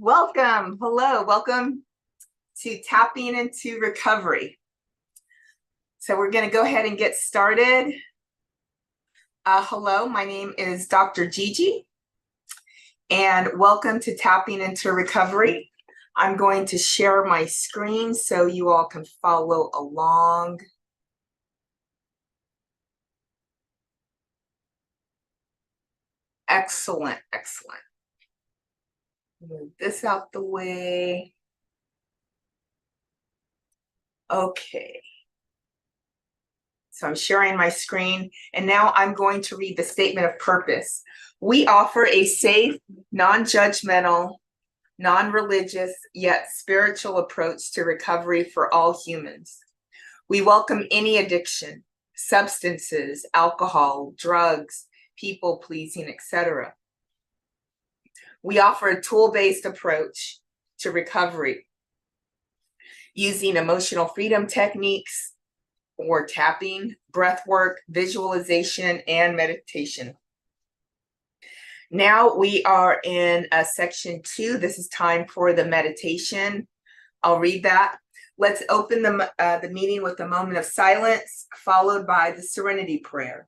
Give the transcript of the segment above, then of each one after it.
Welcome. Hello. Welcome to Tapping into Recovery. So we're going to go ahead and get started. Hello, my name is Dr. Gigi, and welcome to Tapping into Recovery. I'm going to share my screen so you all can follow along. Excellent, excellent. Move this out the way. Okay. So I'm sharing my screen, and now I'm going to read the statement of purpose. We offer a safe, non-judgmental, non-religious, yet spiritual approach to recovery for all humans. We welcome any addiction, substances, alcohol, drugs, people-pleasing, etc. We offer a tool-based approach to recovery using emotional freedom techniques, or tapping, breath work, visualization, and meditation. Now we are in section 2. This is time for the meditation. I'll read that. Let's open the meeting with a moment of silence, followed by the serenity prayer.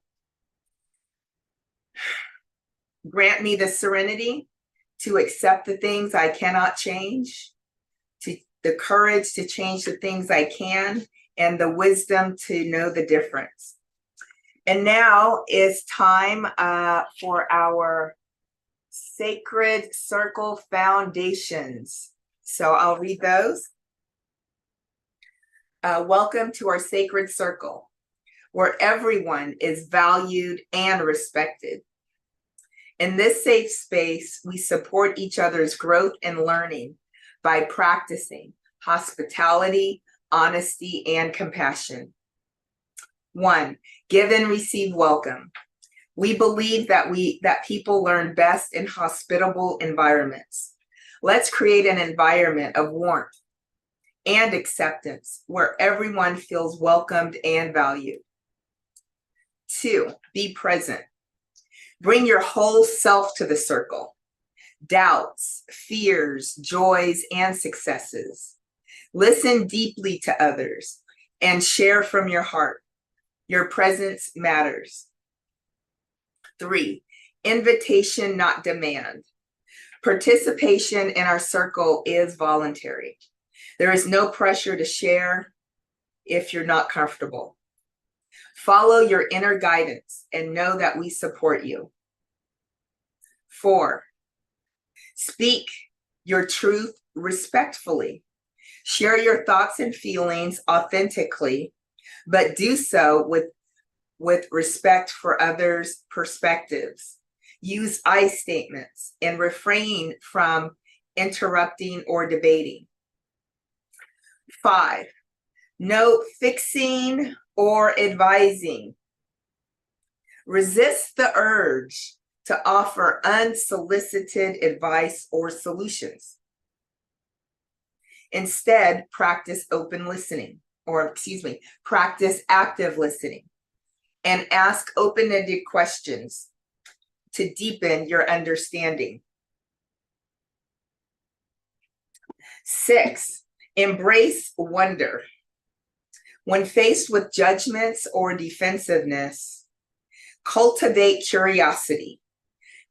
Grant me the serenity to accept the things I cannot change, the courage to change the things I can, and the wisdom to know the difference. And now is time for our Sacred Circle Foundations. So I'll read those. Welcome to our Sacred Circle, where everyone is valued and respected. In this safe space, we support each other's growth and learning by practicing hospitality, honesty, and compassion. 1, give and receive welcome. We believe that people learn best in hospitable environments. Let's create an environment of warmth and acceptance where everyone feels welcomed and valued. 2, be present. Bring your whole self to the circle. Doubts, fears, joys, and successes. Listen deeply to others and share from your heart. Your presence matters. 3, invitation, not demand. Participation in our circle is voluntary. There is no pressure to share if you're not comfortable. Follow your inner guidance and know that we support you. 4, speak your truth respectfully. Share your thoughts and feelings authentically, but do so with respect for others' perspectives. Use I statements and refrain from interrupting or debating. 5, no fixing or advising. Resist the urge to offer unsolicited advice or solutions. Instead, practice practice active listening and ask open-ended questions to deepen your understanding. 6, embrace wonder. When faced with judgments or defensiveness, cultivate curiosity.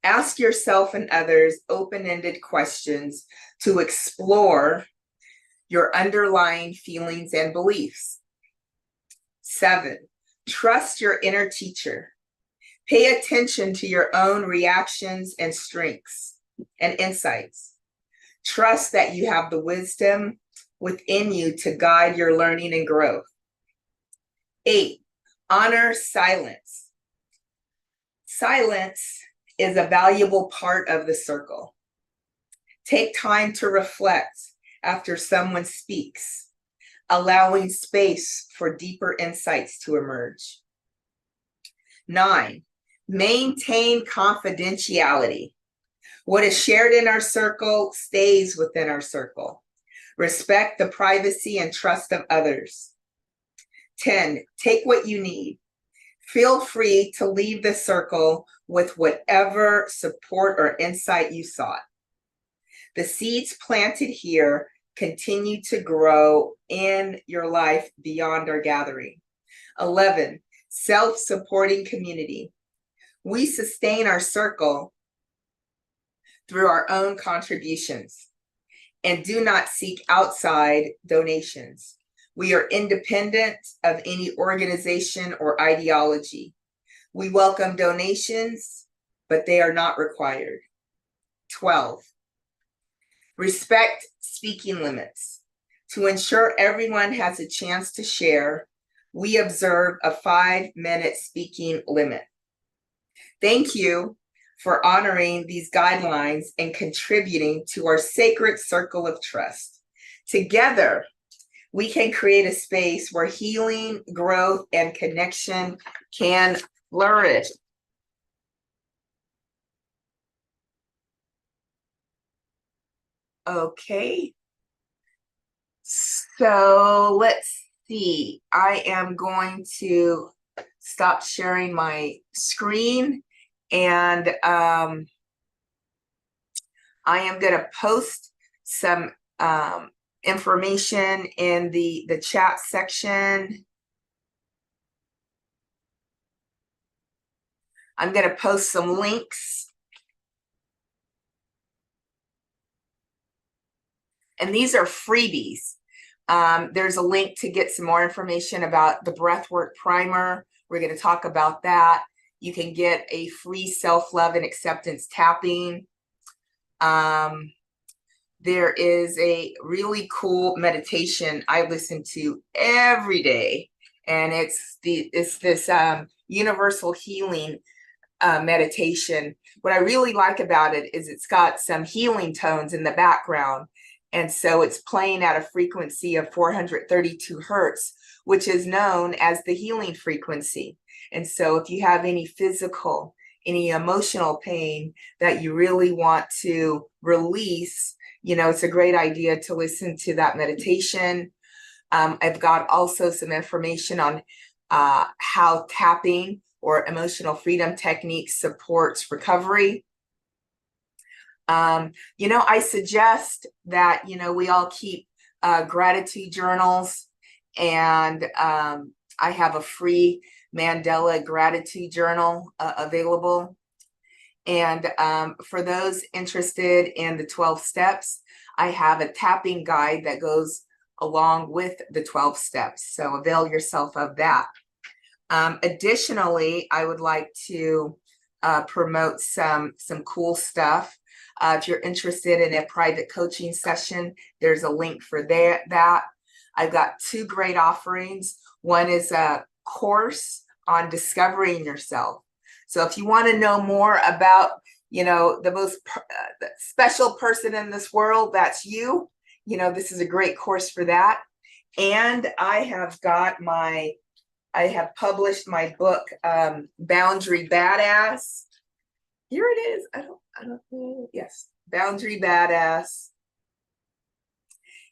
Ask yourself and others open-ended questions to explore your underlying feelings and beliefs. 7, trust your inner teacher. Pay attention to your own reactions and strengths and insights. Trust that you have the wisdom within you to guide your learning and growth. 8, honor silence. Silence is a valuable part of the circle. Take time to reflect after someone speaks, allowing space for deeper insights to emerge. 9, maintain confidentiality. What is shared in our circle stays within our circle. Respect the privacy and trust of others. 10, take what you need. Feel free to leave the circle with whatever support or insight you sought. The seeds planted here continue to grow in your life beyond our gathering. 11, self-supporting community. We sustain our circle through our own contributions and do not seek outside donations. We are independent of any organization or ideology. We welcome donations, but they are not required. 12, respect speaking limits. To ensure everyone has a chance to share, we observe a 5-minute speaking limit. Thank you for honoring these guidelines and contributing to our sacred circle of trust. Together, we can create a space where healing, growth, and connection can flourish. Okay. So let's see. I am going to stop sharing my screen, and I am going to post some information in the chat section. I'm going to post some links. And these are freebies. There's a link to get some more information about the Breathwork Primer. We're going to talk about that. You can get a free self-love and acceptance tapping. There is a really cool meditation I listen to every day, and it's this universal healing meditation. What I really like about it is it's got some healing tones in the background. And so it's playing at a frequency of 432 hertz, which is known as the healing frequency. And so if you have any physical, any emotional pain that you really want to release, you know, it's a great idea to listen to that meditation. I've got also some information on how tapping or emotional freedom techniques supports recovery. You know, I suggest that, you know, we all keep gratitude journals, and I have a free Mandela gratitude journal available. And for those interested in the 12 steps, I have a tapping guide that goes along with the 12 steps. So avail yourself of that. Additionally, I would like to promote some cool stuff. If you're interested in a private coaching session, there's a link for that. I've got 2 great offerings. One is a course on discovering yourself. So if you want to know more about, you know, the most special person in this world, that's you. You know, this is a great course for that. And I have published my book, Boundary Badass. Here it is. I don't know. Yes, Boundary Badass.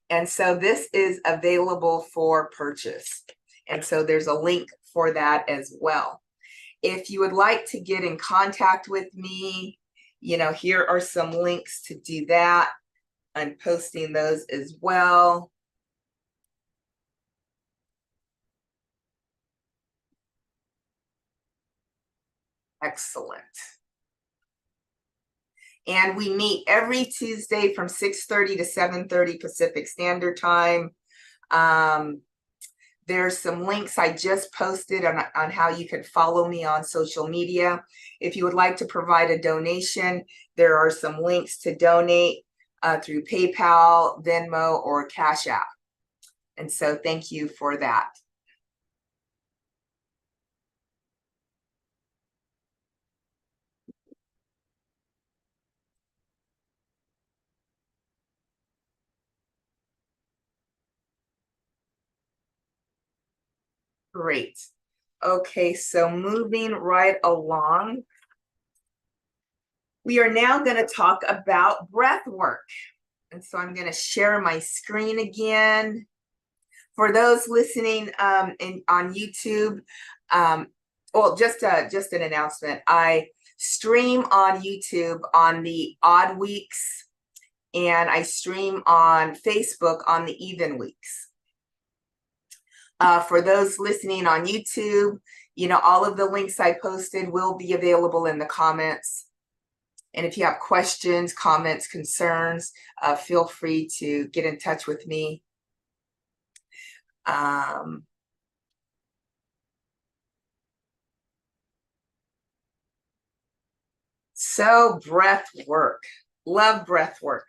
And so this is available for purchase. And so there's a link for that as well. If you would like to get in contact with me, you know, here are some links to do that. I'm posting those as well. Excellent. And we meet every Tuesday from 6:30 to 7:30 Pacific Standard Time. There's some links I just posted on how you can follow me on social media. If you would like to provide a donation, there are some links to donate through PayPal, Venmo, or Cash App. And so thank you for that. Great. Okay, so moving right along, we are now going to talk about breath work. And so I'm going to share my screen again. For those listening on YouTube, well, just an announcement. I stream on YouTube on the odd weeks and I stream on Facebook on the even weeks. For those listening on YouTube, you know, all of the links I posted will be available in the comments. And if you have questions, comments, concerns, feel free to get in touch with me. So breath work, love breath work.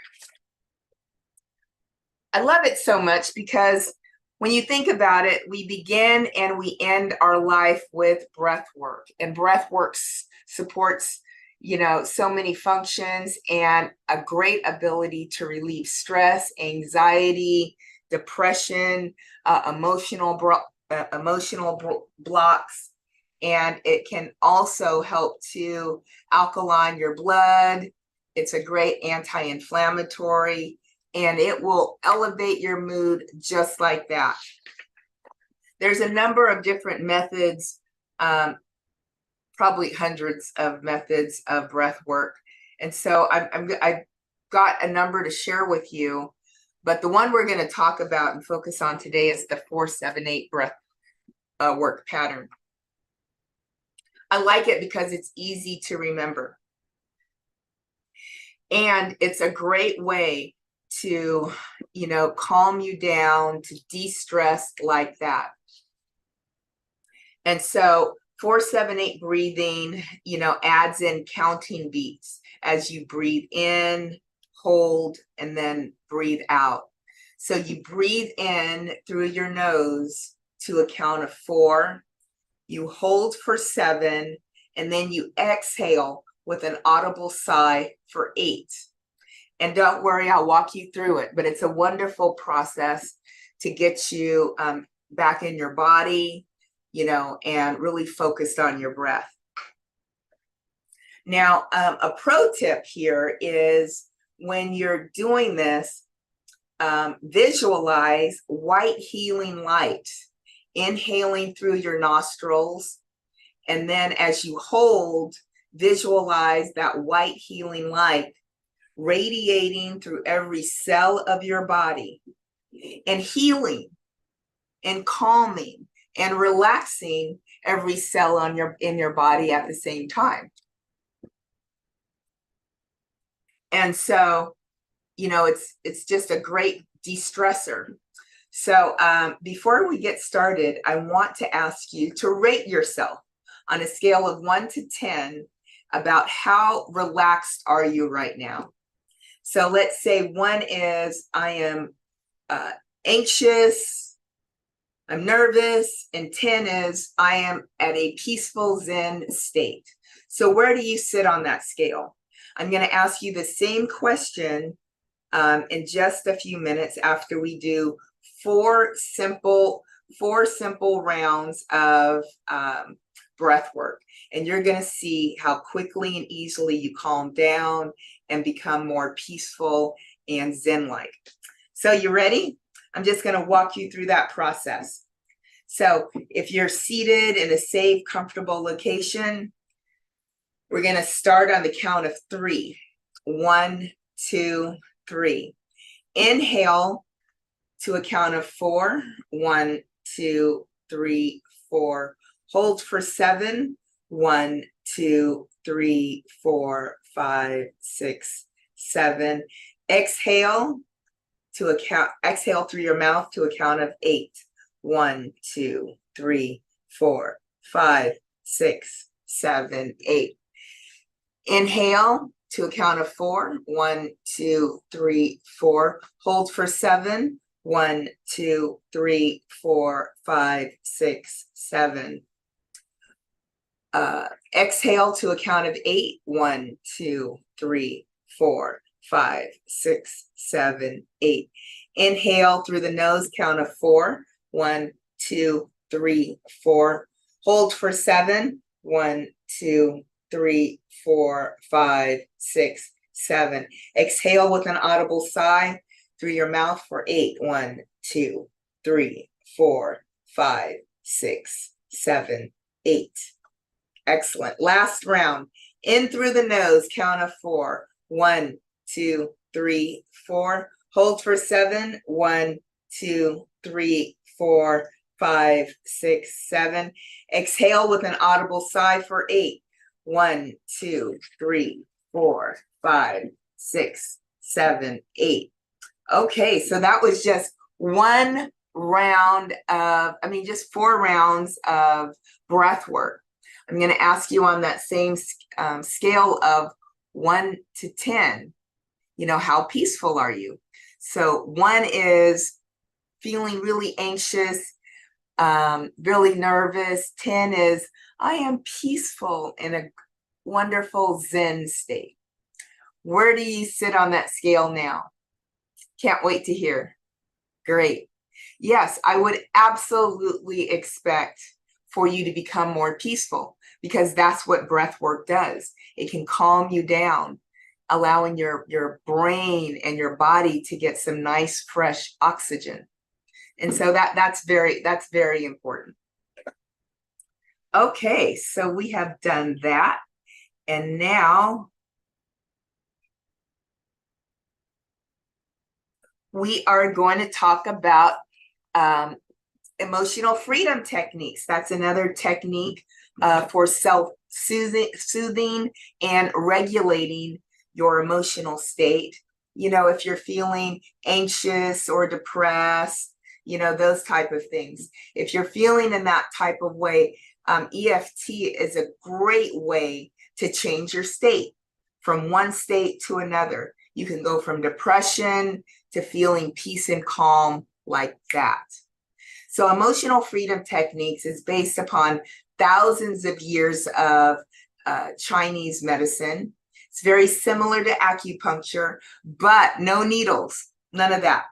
I love it so much because when you think about it, we begin and we end our life with breath work, and breath work supports, you know, so many functions and a great ability to relieve stress, anxiety, depression, emotional blocks. And it can also help to alkaline your blood. It's a great anti-inflammatory, and it will elevate your mood just like that. There's a number of different methods, probably hundreds of methods of breath work. And so I've got a number to share with you, but the one we're going to talk about and focus on today is the 4-7-8 breath work pattern. I like it because it's easy to remember. And it's a great way to, you know, calm you down, to de-stress like that. And so 4-7-8 breathing, you know, adds in counting beats as you breathe in, hold, and then breathe out. So you breathe in through your nose to a count of 4, you hold for 7, and then you exhale with an audible sigh for 8. And don't worry, I'll walk you through it, but it's a wonderful process to get you back in your body, you know, and really focused on your breath. Now, a pro tip here is when you're doing this, visualize white healing light, inhaling through your nostrils. And then as you hold, visualize that white healing light radiating through every cell of your body and healing and calming and relaxing every cell in your body at the same time. And so, you know, it's just a great de-stressor. So before we get started, I want to ask you to rate yourself on a scale of 1 to 10 about how relaxed are you right now. So let's say 1 is I am anxious, I'm nervous, and 10 is I am at a peaceful Zen state. So where do you sit on that scale? I'm going to ask you the same question in just a few minutes after we do 4 simple rounds of breath work. And you're going to see how quickly and easily you calm down and become more peaceful and Zen-like. So you ready? I'm just going to walk you through that process. So if you're seated in a safe, comfortable location, we're going to start on the count of 3. 1, 2, 3. Inhale to a count of 4. 1, 2, 3, 4. Hold for 7. 1, 2, 3, 4, 5, 6, 7. Exhale through your mouth to a count of 8. 1, 2, 3, 4, 5, 6, 7, 8. Inhale to a count of 4. 1, 2, 3, 4. Hold for 7. 1, 2, 3, 4, 5, 6, 7. Exhale to a count of 8. 1, 2, 3, 4, 5, 6, 7, 8. Inhale through the nose, count of 4. 1, 2, 3, 4. Hold for 7. 1, 2, 3, 4, 5, 6, 7. Exhale with an audible sigh through your mouth for 8. 1, 2, 3, 4, 5, 6, 7, 8. Excellent. Last round. In through the nose, count of 4. 1, 2, 3, 4. Hold for 7. 1, 2, 3, 4, 5, 6, 7. Exhale with an audible sigh for 8. 1, 2, 3, 4, 5, 6, 7, 8. Okay, so that was just one round of, just 4 rounds of breath work. I'm going to ask you on that same scale of 1 to 10, how peaceful are you? So 1 is feeling really anxious, really nervous. 10 is, I am peaceful in a wonderful Zen state. Where do you sit on that scale now? Can't wait to hear. Great. Yes, I would absolutely expect for you to become more peaceful, because that's what breath work does. It can calm you down, allowing your brain and your body to get some nice fresh oxygen. And so that's very important. Okay, so we have done that. And now we are going to talk about emotional freedom techniques. That's another technique for self-soothing and regulating your emotional state. If you're feeling anxious or depressed, those type of things. If you're feeling in that type of way, EFT is a great way to change your state from one state to another. You can go from depression to feeling peace and calm like that. So emotional freedom techniques is based upon thousands of years of Chinese medicine. It's very similar to acupuncture, but no needles, none of that.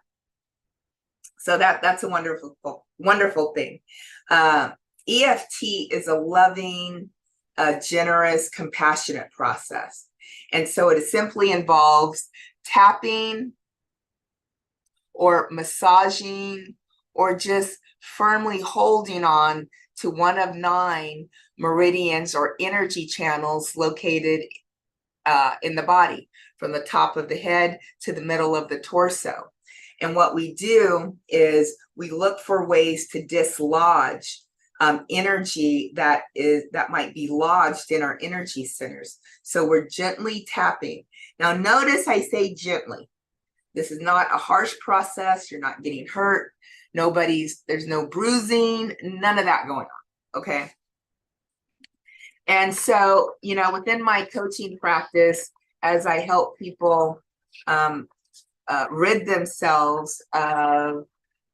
So that's a wonderful thing. EFT is a loving, generous, compassionate process. And so it simply involves tapping or massaging or just firmly holding on to one of 9 meridians or energy channels located in the body, from the top of the head to the middle of the torso. And what we do is we look for ways to dislodge energy that might be lodged in our energy centers. So we're gently tapping. Now notice I say gently. This is not a harsh process. You're not getting hurt. There's no bruising, none of that going on, okay? And so, within my coaching practice, as I help people rid themselves of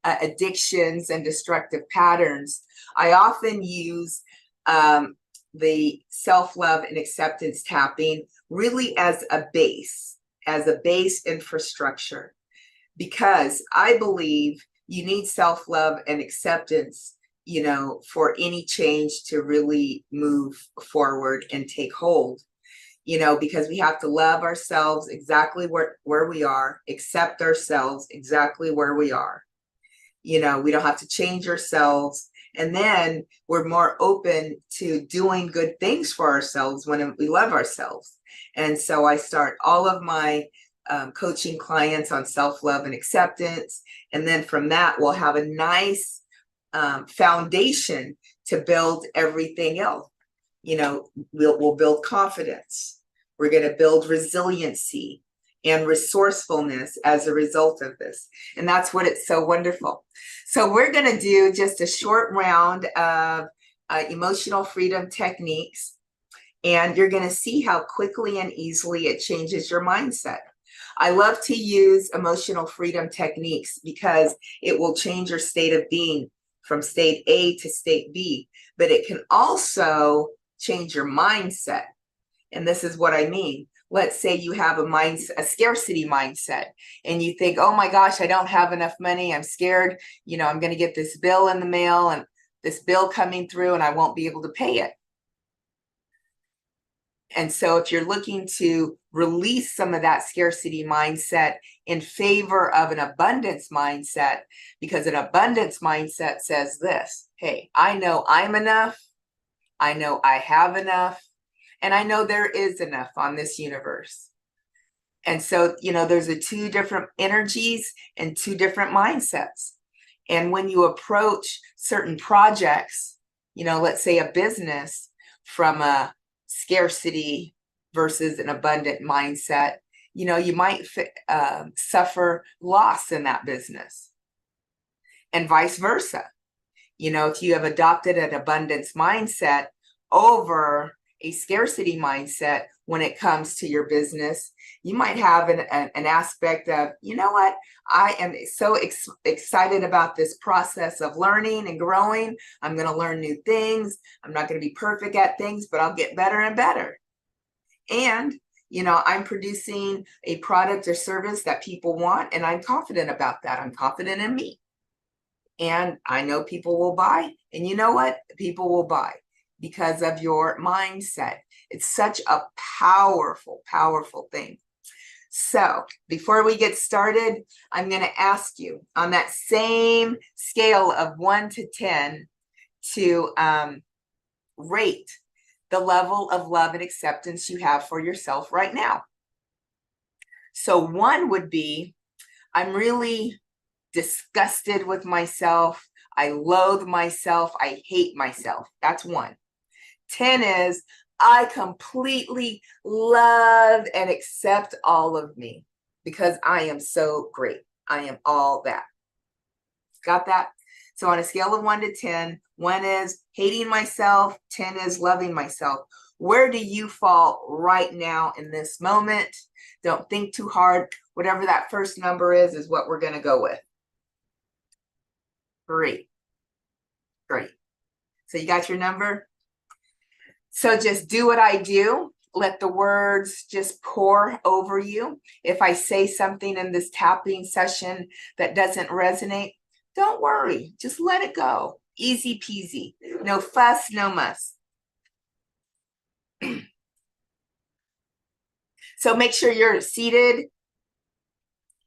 addictions and destructive patterns, I often use the self-love and acceptance tapping really as a base infrastructure, because I believe you need self-love and acceptance, for any change to really move forward and take hold, because we have to love ourselves exactly where we are, accept ourselves exactly where we are. We don't have to change ourselves. And then we're more open to doing good things for ourselves when we love ourselves. And so I start all of my coaching clients on self-love and acceptance. And then from that, we'll have a nice foundation to build everything else. We'll build confidence. We're going to build resiliency and resourcefulness as a result of this. And that's what it's so wonderful. So we're going to do just a short round of emotional freedom techniques. And you're going to see how quickly and easily it changes your mindset. I love to use emotional freedom techniques because it will change your state of being from state A to state B, but it can also change your mindset. And this is what I mean. Let's say you have a scarcity mindset, and you think, oh my gosh, I don't have enough money. I'm scared. I'm going to get this bill in the mail and this bill coming through and I won't be able to pay it. And so if you're looking to release some of that scarcity mindset in favor of an abundance mindset, because an abundance mindset says this: hey, I know I'm enough. I know I have enough. And I know there is enough on this universe. And so, there's two different energies and two different mindsets. And when you approach certain projects, let's say a business from a scarcity versus an abundant mindset, you might suffer loss in that business. And vice versa. If you have adopted an abundance mindset over a scarcity mindset when it comes to your business, you might have an aspect of, what, I am so excited about this process of learning and growing. I'm going to learn new things. I'm not going to be perfect at things, but I'll get better and better. And, I'm producing a product or service that people want, and I'm confident about that. I'm confident in me. And I know people will buy. And you know what? People will buy because of your mindset. It's such a powerful, powerful thing. So before we get started, I'm going to ask you on that same scale of 1 to 10 to rate the level of love and acceptance you have for yourself right now. So 1 would be, I'm really disgusted with myself. I loathe myself. I hate myself. That's 1. 10 is, I completely love and accept all of me because I am so great. I am all that. Got that? So on a scale of 1 to 10, 1 is hating myself, 10 is loving myself. Where do you fall right now in this moment? Don't think too hard. Whatever that first number is what we're going to go with. Great. Great. So you got your number? So just do what I do. Let the words just pour over you. If I say something in this tapping session that doesn't resonate, don't worry. Just let it go. Easy peasy. No fuss, no muss. So make sure you're seated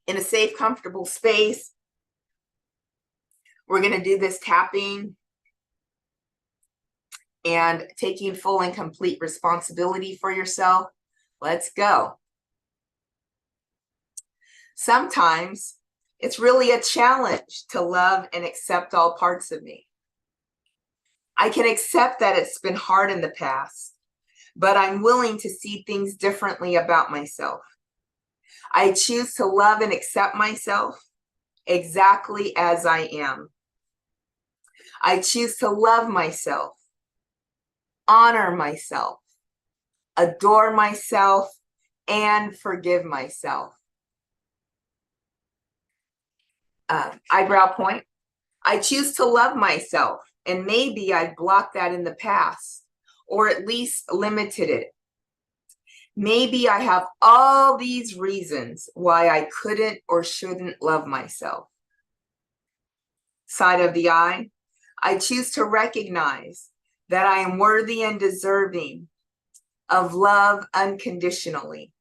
in a safe, comfortable space. We're going to do this tapping and taking full and complete responsibility for yourself. Let's go. Sometimes it's really a challenge to love and accept all parts of me. I can accept that it's been hard in the past, but I'm willing to see things differently about myself. I choose to love and accept myself exactly as I am. I choose to love myself, honor myself, adore myself, and forgive myself. Eyebrow point. I choose to love myself, and maybe I blocked that in the past, or at least limited it. Maybe I have all these reasons why I couldn't or shouldn't love myself. Side of the eye. I choose to recognize that I am worthy and deserving of love unconditionally.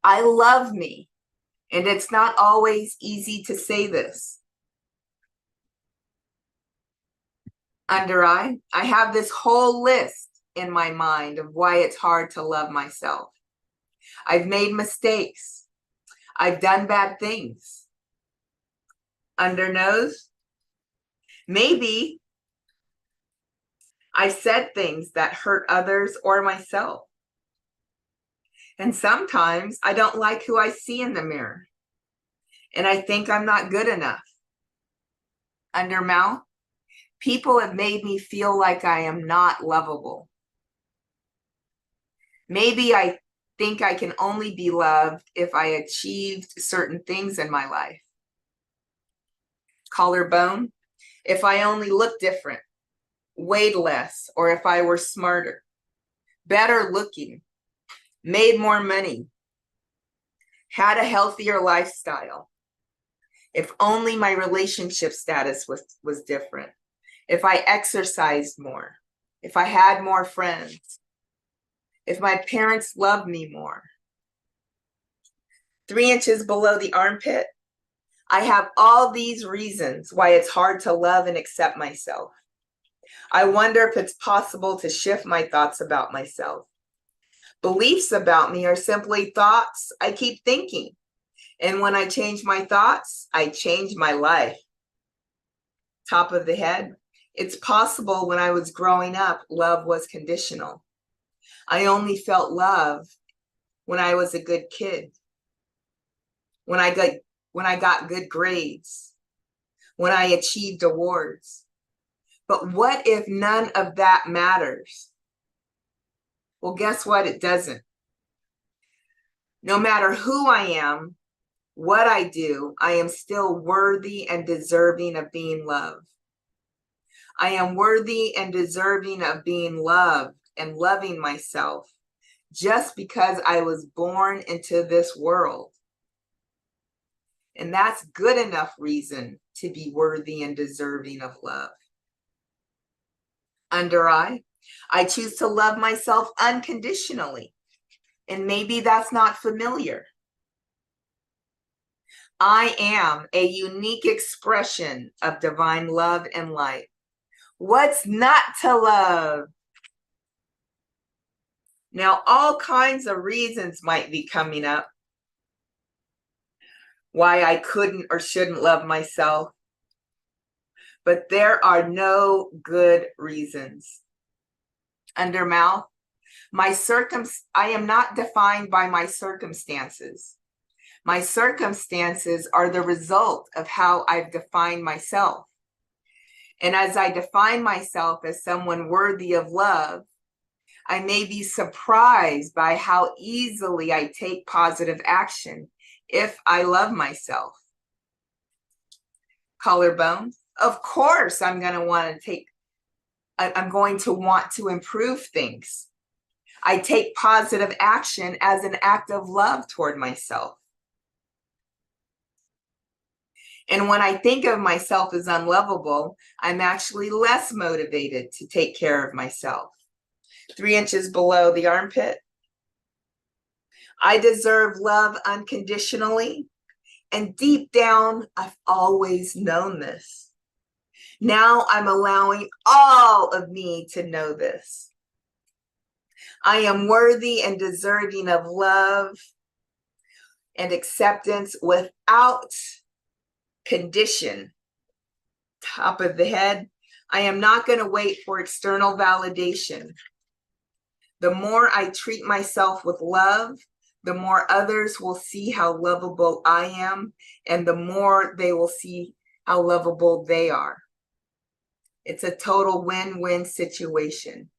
I love me, and it's not always easy to say this. Under eye, I have this whole list in my mind of why it's hard to love myself. I've made mistakes. I've done bad things. Under nose, maybe I said things that hurt others or myself. And sometimes I don't like who I see in the mirror. And I think I'm not good enough. Under mouth, people have made me feel like I am not lovable. Maybe I think I can only be loved if I achieved certain things in my life. Collarbone, if I only looked different, weighed less, or if I were smarter, better looking, made more money, had a healthier lifestyle. If only my relationship status was different. If I exercised more, if I had more friends, if my parents loved me more. 3 inches below the armpit, I have all these reasons why it's hard to love and accept myself. I wonder if it's possible to shift my thoughts about myself. Beliefs about me are simply thoughts I keep thinking. And when I change my thoughts, I change my life. Top of the head. It's possible when I was growing up, love was conditional. I only felt love when I was a good kid, when I got good grades, when I achieved awards. But what if none of that matters? Well, guess what? It doesn't. No matter who I am, what I do, I am still worthy and deserving of being loved. I am worthy and deserving of being loved and loving myself just because I was born into this world. And that's good enough reason to be worthy and deserving of love. Under I choose to love myself unconditionally. And maybe that's not familiar. I am a unique expression of divine love and light. What's not to love? Now, all kinds of reasons might be coming up why I couldn't or shouldn't love myself, but there are no good reasons. Under mouth, I am not defined by my circumstances. My circumstances are the result of how I've defined myself. And as I define myself as someone worthy of love, I may be surprised by how easily I take positive action if I love myself. Collarbone, of course I'm going to want to improve things. I take positive action as an act of love toward myself. And when I think of myself as unlovable, I'm actually less motivated to take care of myself. 3 inches below the armpit. I deserve love unconditionally. And deep down, I've always known this. Now I'm allowing all of me to know this. I am worthy and deserving of love and acceptance without condition. Top of the head. I am not going to wait for external validation. The more I treat myself with love, the more others will see how lovable I am, and the more they will see how lovable they are. It's a total win-win situation.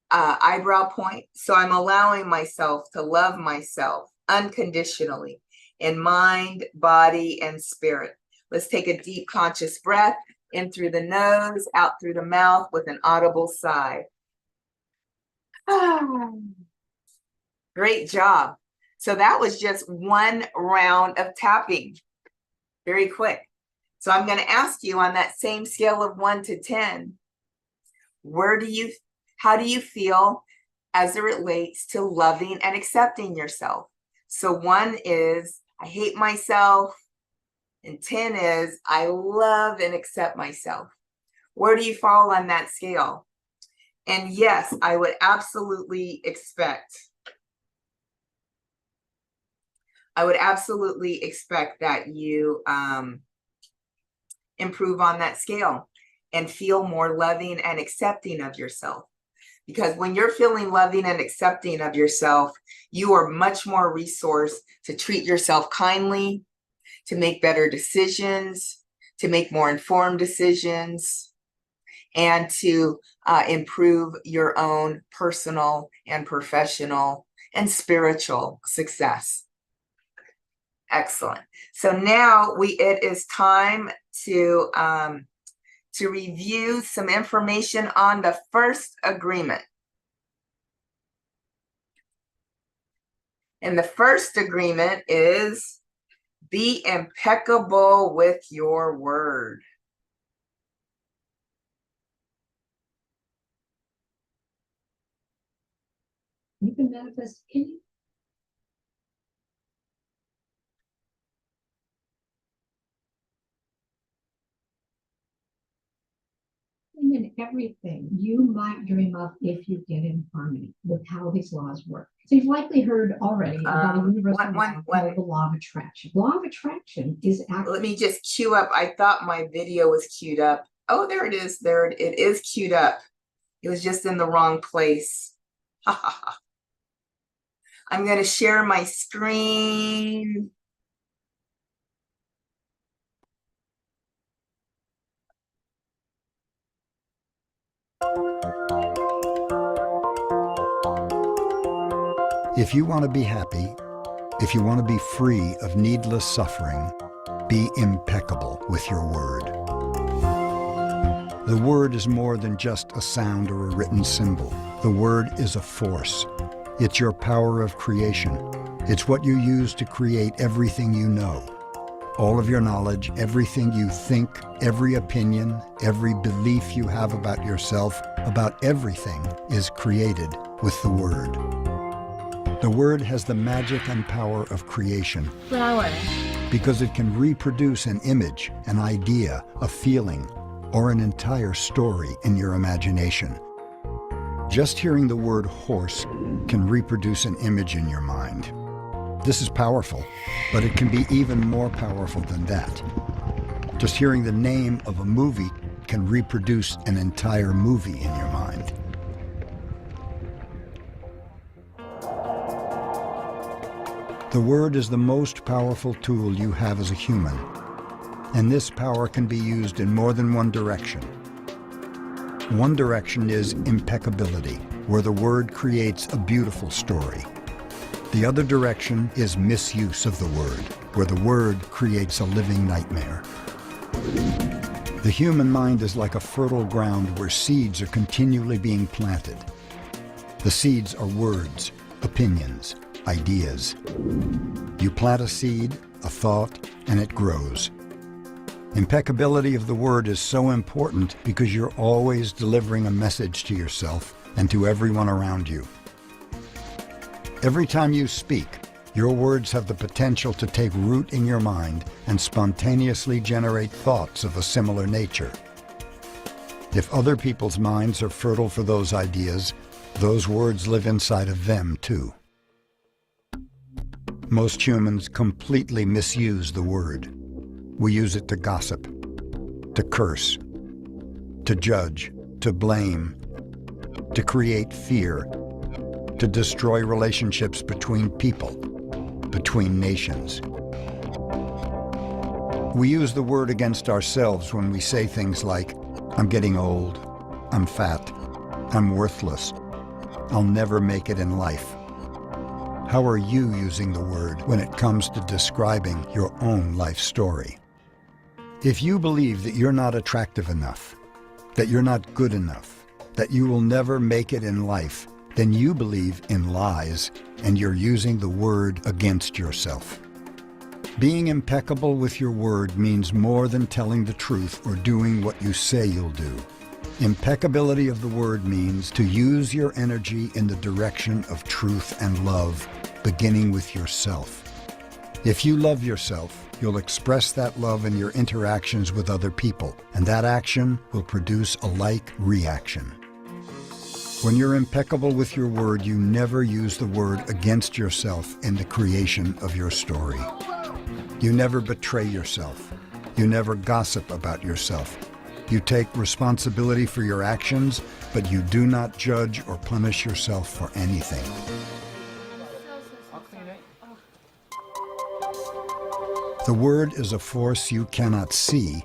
Eyebrow point. So I'm allowing myself to love myself unconditionally in mind, body, and spirit. Let's take a deep conscious breath in through the nose, out through the mouth with an audible sigh. Great job. So that was just one round of tapping. Very quick. So I'm going to ask you on that same scale of 1 to 10, how do you feel as it relates to loving and accepting yourself? So 1 is, I hate myself. And 10 is, I love and accept myself. Where do you fall on that scale? And yes, I would absolutely expect that you improve on that scale and feel more loving and accepting of yourself. Because when you're feeling loving and accepting of yourself, you are much more resourced to treat yourself kindly, to make better decisions, to make more informed decisions, and to improve your own personal and professional and spiritual success. Excellent. So now it is time to review some information on the first agreement. And the first agreement is be impeccable with your word. You can manifest any. A minute. everything you might dream of if you get in harmony with how these laws work. So you've likely heard already about a universal law called the law of attraction. Law of attraction is actually. Let me just queue up. I thought my video was queued up. Oh, there it is. There it is queued up. It was just in the wrong place. I'm going to share my screen. If you want to be happy, if you want to be free of needless suffering, be impeccable with your word. The word is more than just a sound or a written symbol. The word is a force. It's your power of creation. It's what you use to create everything you know. All of your knowledge, everything you think, every opinion, every belief you have about yourself, about everything is created with the word. The word has the magic and power of creation. Flower. Because it can reproduce an image, an idea, a feeling, or an entire story in your imagination. Just hearing the word horse can reproduce an image in your mind. This is powerful, but it can be even more powerful than that. Just hearing the name of a movie can reproduce an entire movie in your mind. The word is the most powerful tool you have as a human, and this power can be used in more than one direction. One direction is impeccability, where the word creates a beautiful story. The other direction is misuse of the word, where the word creates a living nightmare. The human mind is like a fertile ground where seeds are continually being planted. The seeds are words, opinions, ideas. You plant a seed, a thought, and it grows. Impeccability of the word is so important because you're always delivering a message to yourself and to everyone around you. Every time you speak, your words have the potential to take root in your mind and spontaneously generate thoughts of a similar nature. If other people's minds are fertile for those ideas, those words live inside of them too. Most humans completely misuse the word. We use it to gossip, to curse, to judge, to blame, to create fear, to destroy relationships between people, between nations. We use the word against ourselves when we say things like, I'm getting old, I'm fat, I'm worthless, I'll never make it in life. How are you using the word when it comes to describing your own life story? If you believe that you're not attractive enough, that you're not good enough, that you will never make it in life, then you believe in lies and you're using the word against yourself. Being impeccable with your word means more than telling the truth or doing what you say you'll do. Impeccability of the word means to use your energy in the direction of truth and love, beginning with yourself. If you love yourself, you'll express that love in your interactions with other people, and that action will produce a like reaction. When you're impeccable with your word, you never use the word against yourself in the creation of your story. You never betray yourself. You never gossip about yourself. You take responsibility for your actions, but you do not judge or punish yourself for anything. The word is a force you cannot see,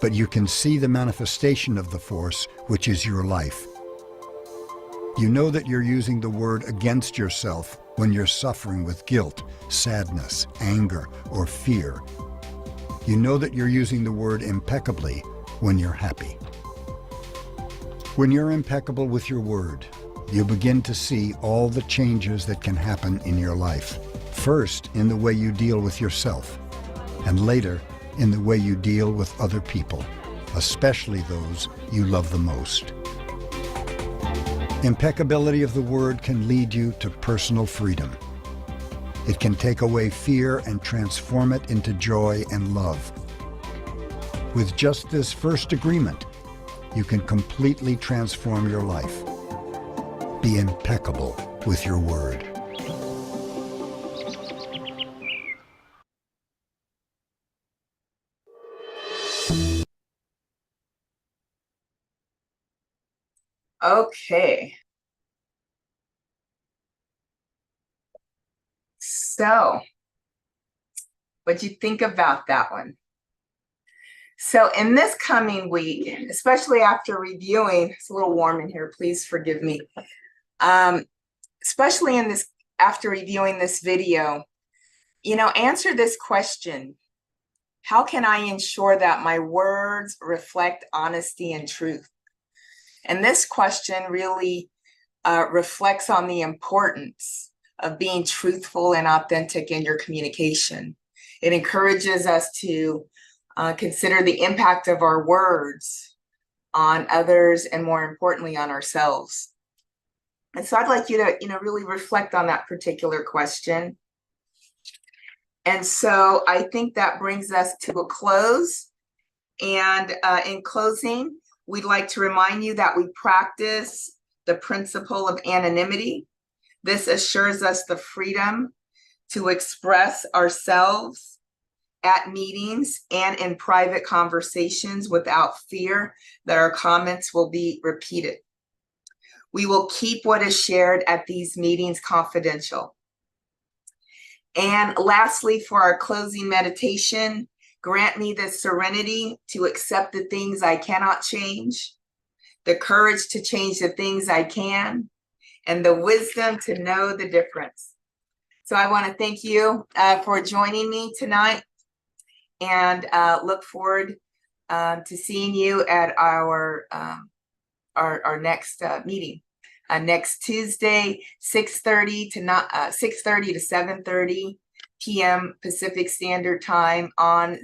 but you can see the manifestation of the force, which is your life. You know that you're using the word against yourself when you're suffering with guilt, sadness, anger, or fear. You know that you're using the word impeccably when you're happy. When you're impeccable with your word, you begin to see all the changes that can happen in your life. First, in the way you deal with yourself, and later, in the way you deal with other people, especially those you love the most. Impeccability of the word can lead you to personal freedom. It can take away fear and transform it into joy and love. With just this first agreement, you can completely transform your life. Be impeccable with your word. Okay. So, what'd you think about that one? So in this coming week, especially after reviewing, it's a little warm in here, please forgive me. Especially after reviewing this video, answer this question. How can I ensure that my words reflect honesty and truth? And this question really reflects on the importance of being truthful and authentic in your communication. It encourages us to consider the impact of our words on others and, more importantly, on ourselves. And so I'd like you to, really reflect on that particular question. And so I think that brings us to a close. And in closing, we'd like to remind you that we practice the principle of anonymity. This assures us the freedom to express ourselves at meetings and in private conversations without fear that our comments will be repeated. We will keep what is shared at these meetings confidential. And lastly, for our closing meditation, grant me the serenity to accept the things I cannot change, the courage to change the things I can, and the wisdom to know the difference. So I want to thank you for joining me tonight, and look forward to seeing you at our next meeting next Tuesday, 6:30 to 7:30 p.m. Pacific Standard Time on